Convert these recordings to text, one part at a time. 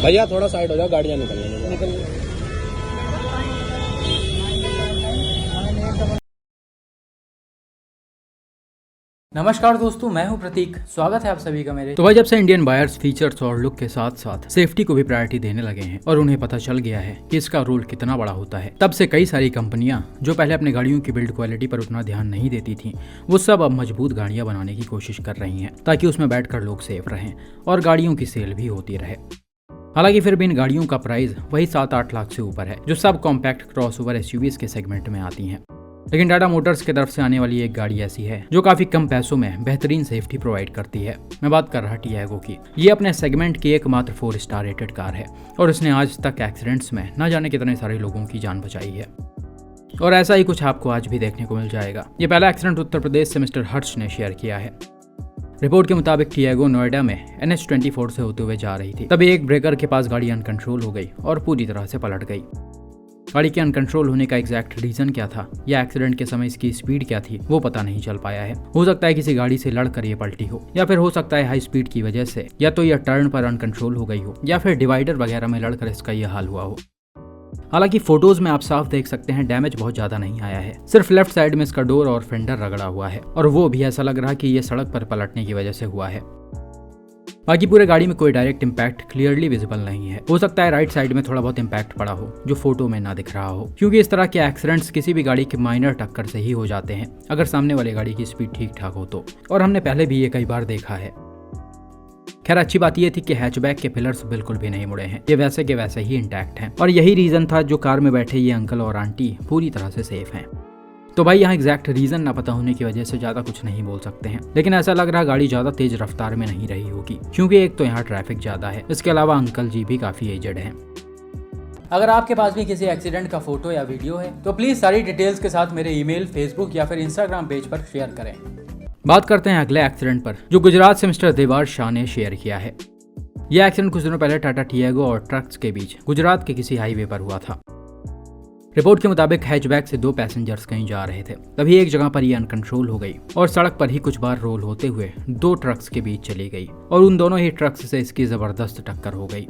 भैया थोड़ा साइड हो जाओ, गाड़ियाँ निकल रही। नमस्कार दोस्तों, मैं हूं प्रतीक। स्वागत है आप सभी का मेरे। तो भाई जब से इंडियन बायर्स फीचर्स और लुक के साथ साथ सेफ्टी को भी प्रायोरिटी देने लगे हैं और उन्हें पता चल गया है कि इसका रोल कितना बड़ा होता है, तब से कई सारी कंपनियां जो पहले अपने गाड़ियों की बिल्ड क्वालिटी पर उतना ध्यान नहीं देती थी, वो सब अब मजबूत गाड़ियां बनाने की कोशिश कर रही हैं ताकि उसमें बैठकर लोग सेफ रहें और गाड़ियों की सेल भी होती रहे। हालांकि फिर भी इन गाड़ियों का प्राइस वही 7-8 लाख से ऊपर है, जो सब कॉम्पैक्ट क्रॉसओवर एसयूवीज के सेगमेंट में आती हैं। लेकिन टाटा मोटर्स की तरफ से आने वाली एक गाड़ी ऐसी है जो काफी कम पैसों में बेहतरीन सेफ्टी प्रोवाइड करती है। मैं बात कर रहा टियागो की। ये अपने सेगमेंट की एकमात्र 4 स्टार रेटेड कार है और इसने आज तक एक्सीडेंट्स में न जाने कितने सारे लोगों की जान बचाई है। और ऐसा ही कुछ आपको आज भी देखने को मिल जाएगा। ये पहला एक्सीडेंट उत्तर प्रदेश से मिस्टर हर्ष ने शेयर किया है। रिपोर्ट के मुताबिक टियागो नोएडा में NH24 से होते हुए जा रही थी, तभी एक ब्रेकर के पास गाड़ी अनकंट्रोल हो गई और पूरी तरह से पलट गई। गाड़ी के अनकंट्रोल होने का एग्जैक्ट रीजन क्या था या एक्सीडेंट के समय इसकी स्पीड क्या थी, वो पता नहीं चल पाया है। हो सकता है किसी गाड़ी से लड़कर ये पलटी हो, या फिर हो सकता है हाई स्पीड की वजह से या तो यह टर्न पर अनकंट्रोल हो गई हो, या फिर डिवाइडर वगैरह में लड़कर इसका यह हाल हुआ हो। हालांकि फोटोज में आप साफ देख सकते हैं डैमेज बहुत ज्यादा नहीं आया है, सिर्फ लेफ्ट साइड में इसका डोर और फेंडर रगड़ा हुआ है, और वो भी ऐसा लग रहा कि ये सड़क पर पलटने की वजह से हुआ है। बाकी पूरे गाड़ी में कोई डायरेक्ट इम्पैक्ट क्लियरली विजिबल नहीं है। हो सकता है राइट साइड में थोड़ा बहुत इम्पैक्ट पड़ा हो जो फोटो में ना दिख रहा हो, क्योंकि इस तरह के एक्सीडेंट्स किसी भी गाड़ी के माइनर टक्कर से ही हो जाते हैं अगर सामने वाली गाड़ी की स्पीड ठीक ठाक हो तो, और हमने पहले भी ये कई बार देखा है। खैर अच्छी बात यह थी कि हैचबैक के पिलर्स बिल्कुल भी नहीं मुड़े हैं, ये वैसे के वैसे ही इंटैक्ट हैं, और यही रीजन था जो कार में बैठे ये अंकल और आंटी पूरी तरह से सेफ हैं। तो भाई यहाँ एग्जैक्ट रीजन ना पता होने की वजह से ज्यादा कुछ नहीं बोल सकते हैं, लेकिन ऐसा लग रहा गाड़ी ज्यादा तेज रफ्तार में नहीं रही होगी, क्योंकि एक तो यहाँ ट्रैफिक ज्यादा है, इसके अलावा अंकल जी भी काफी एजड हैं। अगर आपके पास भी किसी एक्सीडेंट का फोटो या वीडियो है तो प्लीज सारी डिटेल्स के साथ मेरे ईमेल, फेसबुक या फिर इंस्टाग्राम पेज पर शेयर करें। बात करते हैं अगले एक्सीडेंट पर, जो गुजरात से मिस्टर देवार शाह ने शेयर किया है। यह एक्सीडेंट कुछ दिनों पहले टाटा टियागो और ट्रक्स के बीच गुजरात के किसी हाईवे पर हुआ था। रिपोर्ट के मुताबिक हैचबैक से 2 पैसेंजर्स कहीं जा रहे थे, तभी एक जगह पर ये अनकंट्रोल हो गई और सड़क पर ही कुछ बार रोल होते हुए 2 ट्रक्स के बीच चली गई, और उन दोनों ही ट्रक्स से इसकी जबरदस्त टक्कर हो गई।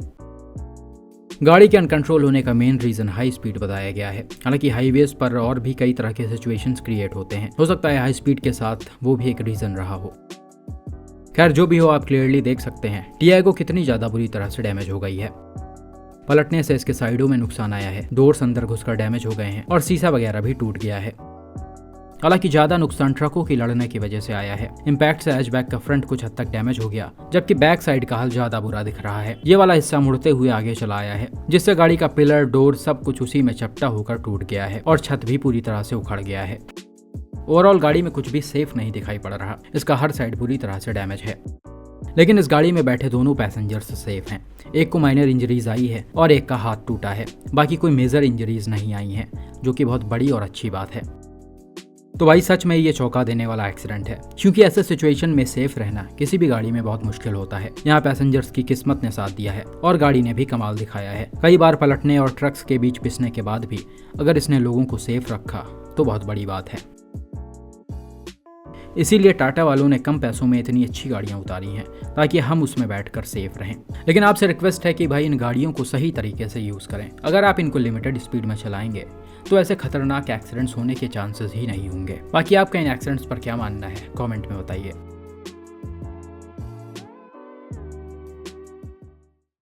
गाड़ी के अनकंट्रोल होने का मेन रीजन हाई स्पीड बताया गया है। हालांकि हाईवेज पर और भी कई तरह के सिचुएशंस क्रिएट होते हैं, हो सकता है हाई स्पीड के साथ वो भी एक रीजन रहा हो। खैर जो भी हो, आप क्लियरली देख सकते हैं टियागो कितनी ज्यादा बुरी तरह से डैमेज हो गई है। पलटने से इसके साइडों में नुकसान आया है, डोर्स अंदर घुसकर डैमेज हो गए हैं और शीशा वगैरह भी टूट गया है। हालांकि ज्यादा नुकसान ट्रकों की लड़ने की वजह से आया है। इम्पैक्ट से हैचबैक का फ्रंट कुछ हद तक डैमेज हो गया, जबकि बैक साइड का हाल ज्यादा बुरा दिख रहा है। ये वाला हिस्सा मुड़ते हुए आगे चला आया है, जिससे गाड़ी का पिलर, डोर सब कुछ उसी में चपटा होकर टूट गया है और छत भी पूरी तरह से उखड़ गया है। ओवरऑल गाड़ी में कुछ भी सेफ नहीं दिखाई पड़ रहा, इसका हर साइड बुरी तरह से डैमेज है। लेकिन इस गाड़ी में बैठे दोनों पैसेंजर्स सेफ हैं। एक को माइनर इंजरीज आई है और एक का हाथ टूटा है, बाकी कोई मेजर इंजरीज नहीं आई हैं, जो कि बहुत बड़ी और अच्छी बात है। तो भाई सच में ये चौंका देने वाला एक्सीडेंट है, क्योंकि ऐसे सिचुएशन में सेफ रहना किसी भी गाड़ी में बहुत मुश्किल होता है। यहाँ पैसेंजर्स की किस्मत ने साथ दिया है और गाड़ी ने भी कमाल दिखाया है। कई बार पलटने और ट्रक्स के बीच पिसने के बाद भी अगर इसने लोगों को सेफ रखा तो बहुत बड़ी बात है। इसीलिए टाटा वालों ने कम पैसों में इतनी अच्छी गाड़ियां उतारी हैं ताकि हम उसमें बैठकर सेफ रहें। लेकिन आपसे रिक्वेस्ट है कि भाई इन गाड़ियों को सही तरीके से यूज़ करें। अगर आप इनको लिमिटेड स्पीड में चलाएंगे तो ऐसे खतरनाक एक्सीडेंट्स होने के चांसेस ही नहीं होंगे। बाकी आपका इन एक्सीडेंट्स पर क्या मानना है, कमेंट में बताइए।